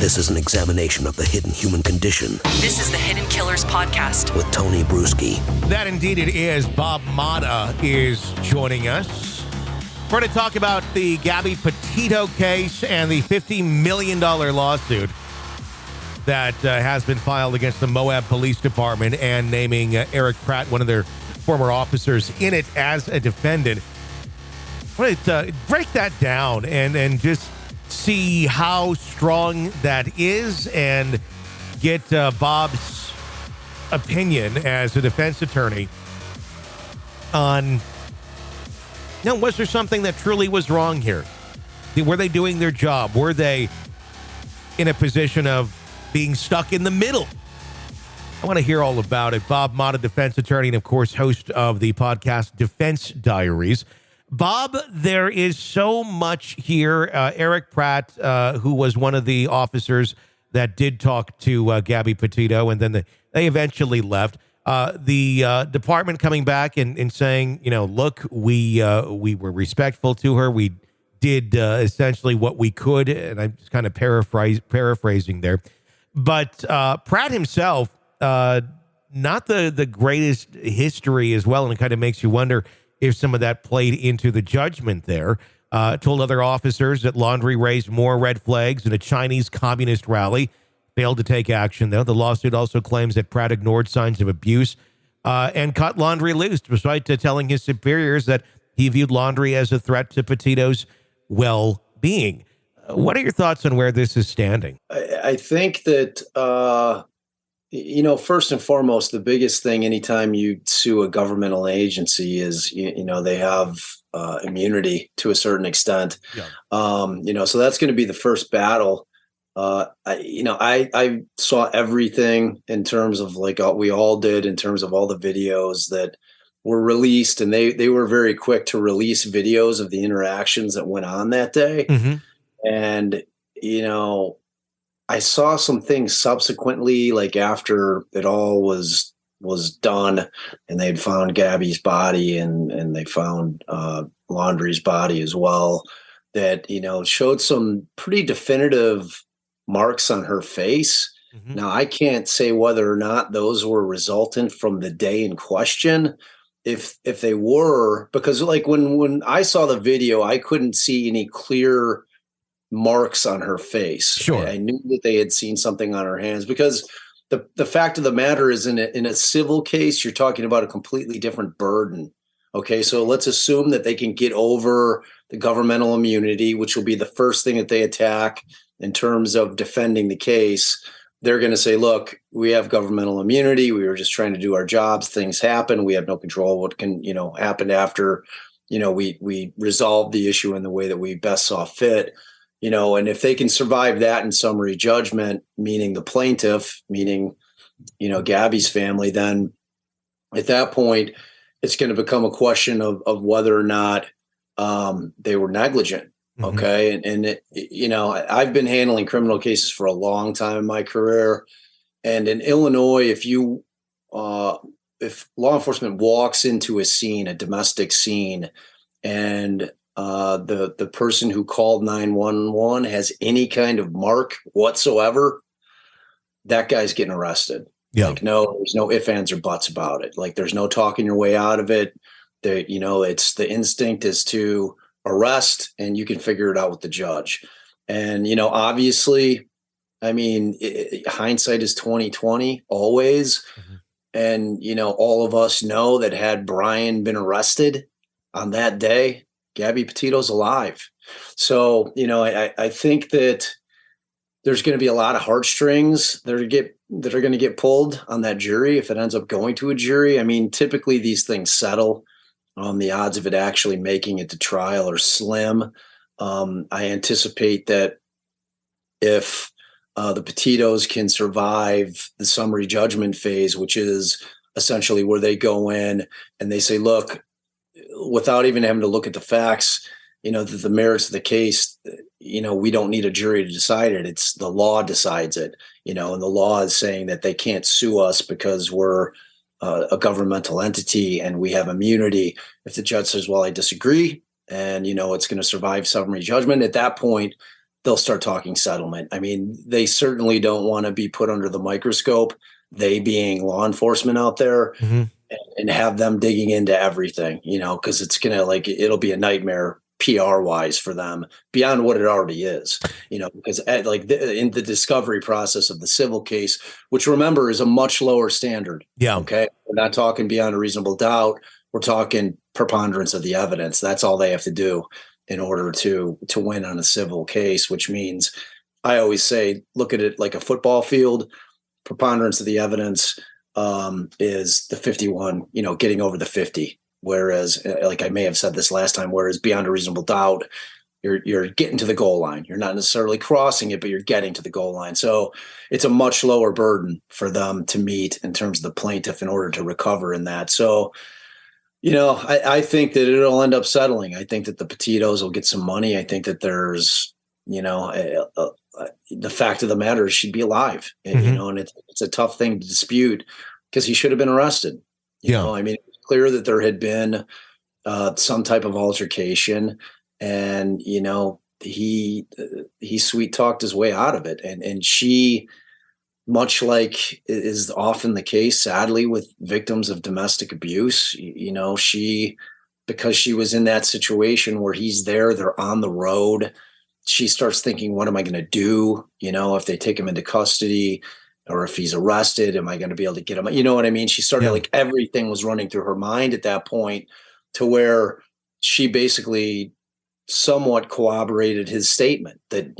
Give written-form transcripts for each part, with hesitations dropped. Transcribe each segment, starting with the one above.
This is an examination of the hidden human condition. This is the Hidden Killers Podcast with Tony Bruschi. That indeed it is. Bob Motta is joining us. We're going to talk about the Gabby Petito case and the $50 million lawsuit that has been filed against the Moab Police Department and naming Eric Pratt, one of their former officers, in it as a defendant. I want to break that down and just see how strong that is and get Bob's opinion as a defense attorney on, was there something that truly was wrong here? Were they doing their job? Were they in a position of being stuck in the middle? I want to hear all about it. Bob Motta, defense attorney, and of course, host of the podcast Defense Diaries. Bob, there is so much here. Eric Pratt, who was one of the officers that did talk to Gabby Petito, and then they eventually left. The department coming back and saying, look, we were respectful to her. We did essentially what we could, and I'm just kind of paraphrasing there. But Pratt himself, not the greatest history as well, and it kind of makes you wonder if some of that played into the judgment there. Told other officers that Laundrie raised more red flags in a Chinese communist rally. Failed to take action, though. The lawsuit also claims that Pratt ignored signs of abuse and cut Laundrie loose, despite telling his superiors that he viewed Laundrie as a threat to Petito's well-being. What are your thoughts on where this is standing? I think that, first and foremost, the biggest thing anytime you sue a governmental agency is, they have immunity to a certain extent. Yeah. So that's going to be the first battle. I saw everything in terms of we all did in terms of all the videos that were released, and they were very quick to release videos of the interactions that went on that day. Mm-hmm. And, I saw some things subsequently, after it all was done and they'd found Gabby's body and they found Laundrie's body as well, that, showed some pretty definitive marks on her face. Mm-hmm. Now, I can't say whether or not those were resultant from the day in question. If they were, because when I saw the video, I couldn't see any clear marks on her face. Sure. I knew that they had seen something on her hands, because the fact of the matter is in a civil case, you're talking about a completely different burden. Okay, so let's assume that they can get over the governmental immunity, which will be the first thing that they attack in terms of defending the case. They're going to say, look, we have governmental immunity. We were just trying to do our jobs. Things happen. We have no control what can, happen after, we resolved the issue in the way that we best saw fit. And if they can survive that in summary judgment, meaning the plaintiff, meaning, Gabby's family, then at that point, it's going to become a question of whether or not they were negligent. Mm-hmm. Okay. And I've been handling criminal cases for a long time in my career. And in Illinois, if law enforcement walks into a scene, a domestic scene, and the person who called 911 has any kind of mark whatsoever, that guy's getting arrested. Yeah. No, there's no ifs, ands, or buts about it. There's no talking your way out of it. It's the instinct is to arrest, and you can figure it out with the judge. And, obviously, hindsight is 20/20 always. Mm-hmm. And, all of us know that had Bryan been arrested on that day, Gabby Petito's alive. So, I think that there's going to be a lot of heartstrings that are going to get pulled on that jury if it ends up going to a jury. Typically these things settle. The odds of it actually making it to trial are slim. I anticipate that if the Petitos can survive the summary judgment phase, which is essentially where they go in and they say, look, without even having to look at the facts, the merits of the case, we don't need a jury to decide it. It's the law decides it, and the law is saying that they can't sue us because we're a governmental entity and we have immunity. If the judge says, well, I disagree, and, it's going to survive summary judgment, at that point, they'll start talking settlement. I mean, they certainly don't want to be put under the microscope, they being law enforcement out there, and have them digging into everything, because it's going to it'll be a nightmare PR wise for them beyond what it already is, because in the discovery process of the civil case, which remember is a much lower standard. Yeah. Okay. We're not talking beyond a reasonable doubt. We're talking preponderance of the evidence. That's all they have to do in order to win on a civil case, which means I always say, look at it like a football field. Preponderance of the evidence is the 51, getting over the 50. Whereas, like I may have said this last time, whereas beyond a reasonable doubt, you're getting to the goal line. You're not necessarily crossing it, but you're getting to the goal line. So it's a much lower burden for them to meet in terms of the plaintiff in order to recover in that. So, I think that it'll end up settling. I think that the Petitos will get some money. I think that there's, the fact of the matter is she'd be alive, and it's a tough thing to dispute because he should have been arrested. I mean, it's clear that there had been some type of altercation, and he sweet talked his way out of it, and she, much like is often the case, sadly, with victims of domestic abuse, she, because she was in that situation where he's there, they're on the road, she starts thinking, what am I going to do? If they take him into custody, or if he's arrested, am I going to be able to get him? You know what I mean? She started everything was running through her mind at that point, to where she basically somewhat corroborated his statement that,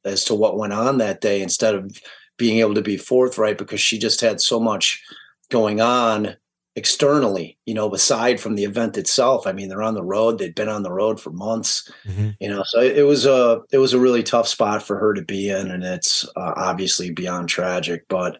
as to what went on that day, instead of being able to be forthright, because she just had so much going on externally, aside from the event itself. I mean, they're on the road. They'd been on the road for months, so it was a really tough spot for her to be in. And it's obviously beyond tragic, but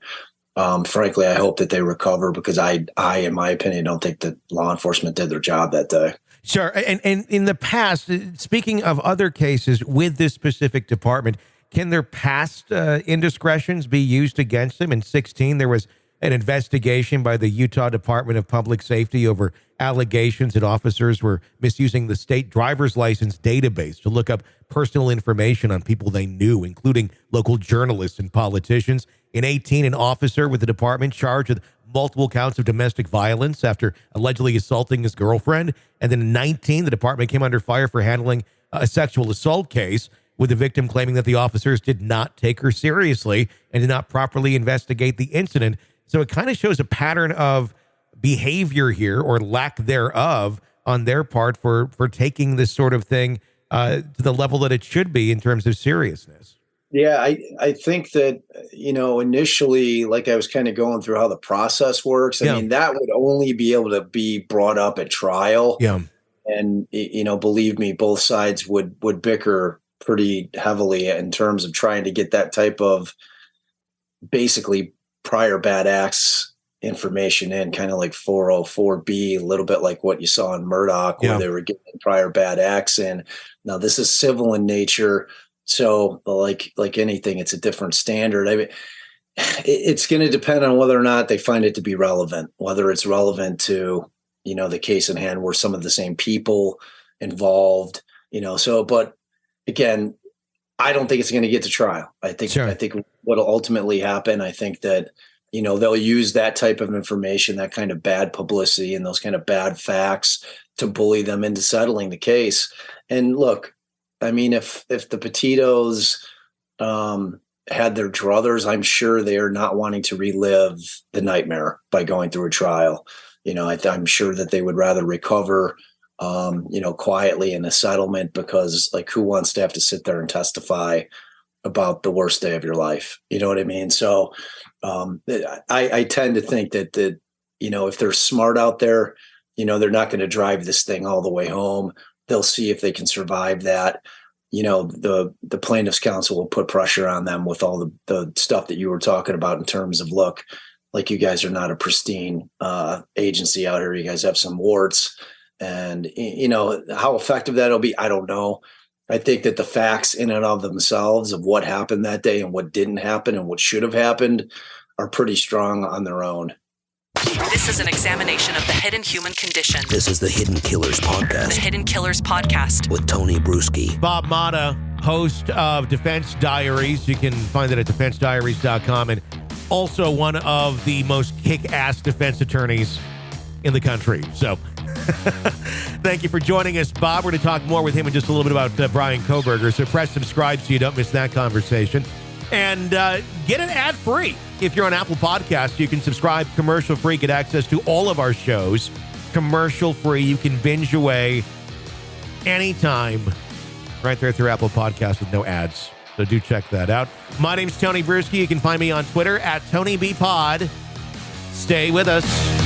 frankly, I hope that they recover, because I, in my opinion, don't think that law enforcement did their job that day. Sure. And in the past, speaking of other cases with this specific department, can their past indiscretions be used against them? In 2016, there was an investigation by the Utah Department of Public Safety over allegations that officers were misusing the state driver's license database to look up personal information on people they knew, including local journalists and politicians. In 2018, an officer with the department charged with multiple counts of domestic violence after allegedly assaulting his girlfriend. And then in 2019, the department came under fire for handling a sexual assault case, with the victim claiming that the officers did not take her seriously and did not properly investigate the incident. So it kind of shows a pattern of behavior here, or lack thereof, on their part for taking this sort of thing to the level that it should be in terms of seriousness. Yeah, I think that, initially, like I was kind of going through how the process works. I mean, that would only be able to be brought up at trial. Yeah. And, believe me, both sides would bicker pretty heavily in terms of trying to get that type of basically prior bad acts information in, kind of like 404B, a little bit like what you saw in Murdaugh, where they were getting prior bad acts in. Now, this is civil in nature. So like anything, it's a different standard. I mean, it's going to depend on whether or not they find it to be relevant, whether it's relevant to, the case in hand, where some of the same people involved, but again, I don't think it's going to get to trial. I think what'll ultimately happen, I think that, they'll use that type of information, that kind of bad publicity and those kind of bad facts to bully them into settling the case. And look, I mean, if the Petitos had their druthers, I'm sure they are not wanting to relive the nightmare by going through a trial. I'm sure that they would rather recover quietly in a settlement, because who wants to have to sit there and testify about the worst day of your life? You know what I mean? So I tend to think that if they're smart out there, they're not going to drive this thing all the way home. They'll see if they can survive that. The plaintiff's counsel will put pressure on them with all the stuff that you were talking about in terms of, look, like, you guys are not a pristine agency out here. You guys have some warts. And, how effective that'll be, I don't know. I think that the facts in and of themselves of what happened that day and what didn't happen and what should have happened are pretty strong on their own. This is an examination of the hidden human condition. This is the Hidden Killers Podcast. The Hidden Killers Podcast. With Tony Bruschi. Bob Motta host of Defense Diaries. You can find it at defensediaries.com, and also one of the most kick-ass defense attorneys in the country. So thank you for joining us, Bob. We're going to talk more with him in just a little bit about Bryan Kohberger. So press subscribe so you don't miss that conversation. And get it ad-free. If you're on Apple Podcasts, you can subscribe commercial-free, get access to all of our shows commercial-free. You can binge away anytime right there through Apple Podcasts with no ads. So do check that out. My name's Tony Bruschi. You can find me on Twitter at TonyBPod. Stay with us.